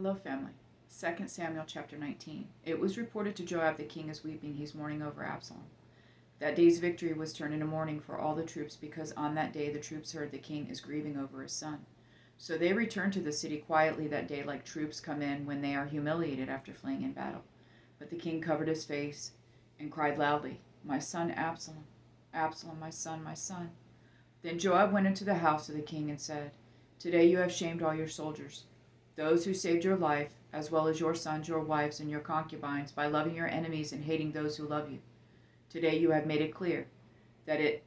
Hello, family. 2 Samuel chapter 19. It was reported to Joab the king is weeping, he's mourning over Absalom. That day's victory was turned into mourning for all the troops, because on that day the troops heard the king is grieving over his son. So they returned to the city quietly that day, like troops come in when they are humiliated after fleeing in battle. But the king covered his face and cried loudly, "My son Absalom! Absalom, my son, my son!" Then Joab went into the house of the king and said, "Today you have shamed all your soldiers, those who saved your life, as well as your sons, your wives, and your concubines, by loving your enemies and hating those who love you. Today you have made it clear that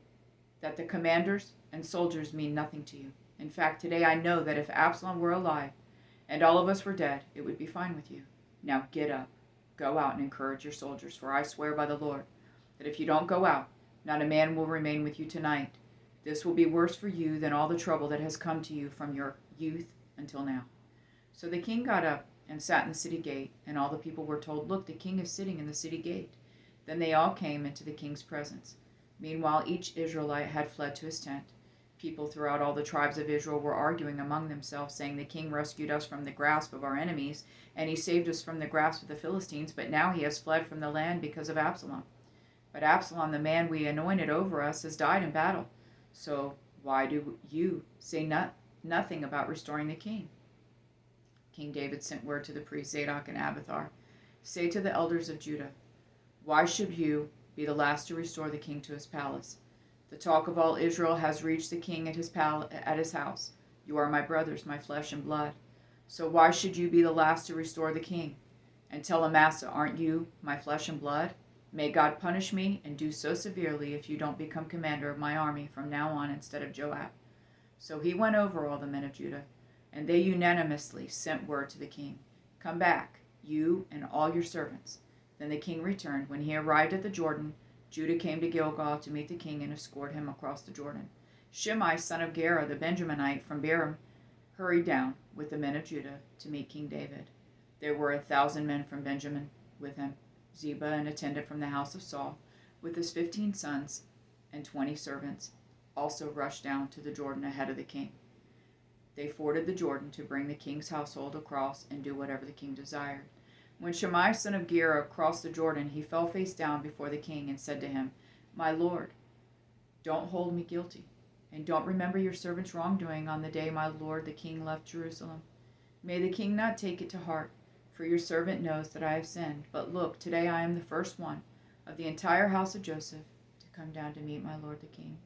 the commanders and soldiers mean nothing to you. In fact, today I know that if Absalom were alive and all of us were dead, it would be fine with you. Now get up, go out and encourage your soldiers, for I swear by the Lord that if you don't go out, not a man will remain with you tonight. This will be worse for you than all the trouble that has come to you from your youth until now." So the king got up and sat in the city gate, and all the people were told, "Look, the king is sitting in the city gate." Then they all came into the king's presence. Meanwhile, each Israelite had fled to his tent. People throughout all the tribes of Israel were arguing among themselves, saying, "The king rescued us from the grasp of our enemies, and he saved us from the grasp of the Philistines, but now he has fled from the land because of Absalom. But Absalom, the man we anointed over us, has died in battle. So why do you say nothing about restoring the king?" King David sent word to the priests Zadok and Abiathar, "Say to the elders of Judah, why should you be the last to restore the king to his palace? The talk of all Israel has reached the king at his house. You are my brothers, my flesh and blood. So why should you be the last to restore the king? And tell Amasa, aren't you my flesh and blood? May God punish me and do so severely if you don't become commander of my army from now on instead of Joab." So he went over all the men of Judah, and they unanimously sent word to the king, "Come back, you and all your servants." Then the king returned. When he arrived at the Jordan, Judah came to Gilgal to meet the king and escort him across the Jordan. Shimei, son of Gera, the Benjaminite from Beram, hurried down with the men of Judah to meet King David. There were 1,000 men from Benjamin with him. Ziba, an attendant from the house of Saul, with his 15 sons and 20 servants, also rushed down to the Jordan ahead of the king. They forded the Jordan to bring the king's household across and do whatever the king desired. When Shimei, son of Gera, crossed the Jordan, he fell face down before the king and said to him, "My lord, don't hold me guilty, and don't remember your servant's wrongdoing on the day my lord the king left Jerusalem. May the king not take it to heart, for your servant knows that I have sinned. But look, today I am the first one of the entire house of Joseph to come down to meet my lord the king."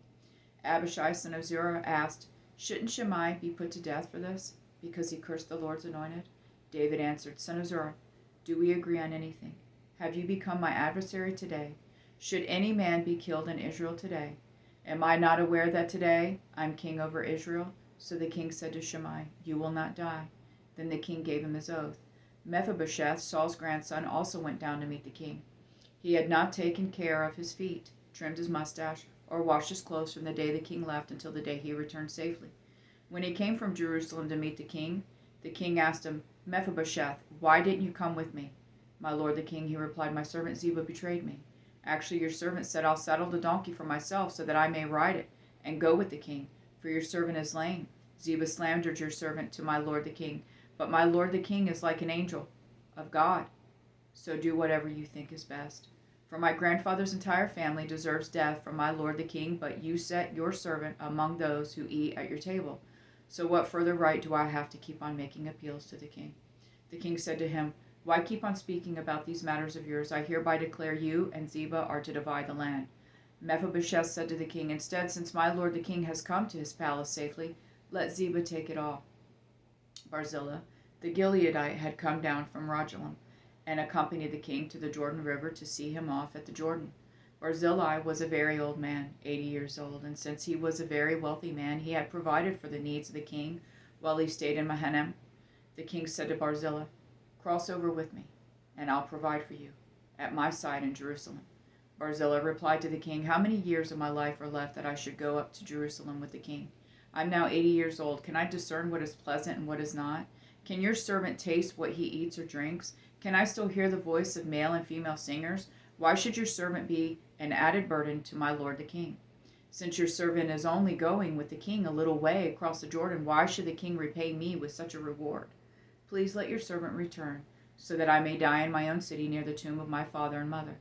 Abishai, son of Zeruiah, asked, "Shouldn't Shimei be put to death for this, because he cursed the Lord's anointed?" David answered, "Son of Zeruiah, do we agree on anything? Have you become my adversary today? Should any man be killed in Israel today? Am I not aware that today I am king over Israel?" So the king said to Shimei, "You will not die." Then the king gave him his oath. Mephibosheth, Saul's grandson, also went down to meet the king. He had not taken care of his feet, trimmed his mustache, or washed his clothes from the day the king left until the day he returned safely. When he came from Jerusalem to meet the king asked him, "Mephibosheth, why didn't you come with me?" "My lord the king," he replied, "my servant Ziba betrayed me." "Actually, your servant said, 'I'll saddle the donkey for myself so that I may ride it and go with the king, for your servant is lame.' Ziba slandered your servant to my lord the king, but my lord the king is like an angel of God. So do whatever you think is best. For my grandfather's entire family deserves death from my lord the king, but you set your servant among those who eat at your table. So what further right do I have to keep on making appeals to the king?" The king said to him, "Why keep on speaking about these matters of yours? I hereby declare you and Ziba are to divide the land." Mephibosheth said to the king, "Instead, since my lord the king has come to his palace safely, let Ziba take it all." Barzillai, the Gileadite, had come down from Rogelim and accompanied the king to the Jordan River to see him off at the Jordan. Barzillai was a very old man, 80 years old, and since he was a very wealthy man, he had provided for the needs of the king while he stayed in Mahanaim. The king said to Barzillai, "Cross over with me, and I'll provide for you, at my side in Jerusalem." Barzillai replied to the king, "How many years of my life are left that I should go up to Jerusalem with the king? I'm now 80 years old. Can I discern what is pleasant and what is not? Can your servant taste what he eats or drinks? Can I still hear the voice of male and female singers? Why should your servant be an added burden to my lord the king? Since your servant is only going with the king a little way across the Jordan, why should the king repay me with such a reward?" Please let your servant return, so that I may die in my own city near the tomb of my father and mother.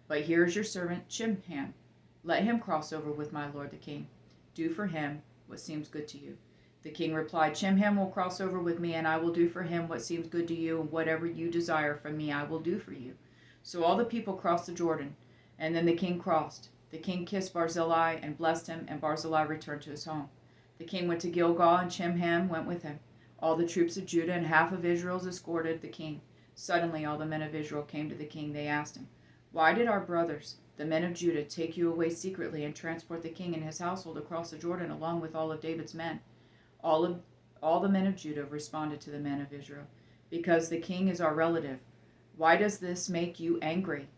But here is your servant Chimham. Let him cross over with my lord the king. Do for him what seems good to you." The king replied, "Chimham will cross over with me, and I will do for him what seems good to you, and whatever you desire from me I will do for you." So all the people crossed the Jordan, and then the king crossed. The king kissed Barzillai and blessed him, and Barzillai returned to his home. The king went to Gilgal, and Chimham went with him. All the troops of Judah and half of Israel escorted the king. Suddenly all the men of Israel came to the king. They asked him, "Why did our brothers, the men of Judah, take you away secretly and transport the king and his household across the Jordan along with all of David's men?" All the men of Judah responded to the men of Israel, "Because the king is our relative. Why does this make you angry?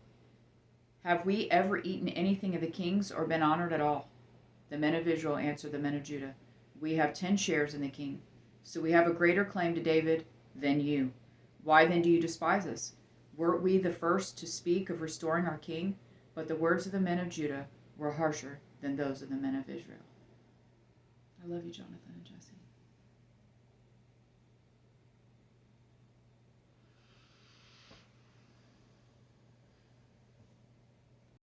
Have we ever eaten anything of the king's or been honored at all?" The men of Israel answered the men of Judah, "We have 10 shares in the king, so we have a greater claim to David than you. Why then do you despise us? Weren't we the first to speak of restoring our king?" But the words of the men of Judah were harsher than those of the men of Israel. I love you, Jonathan and Jesse.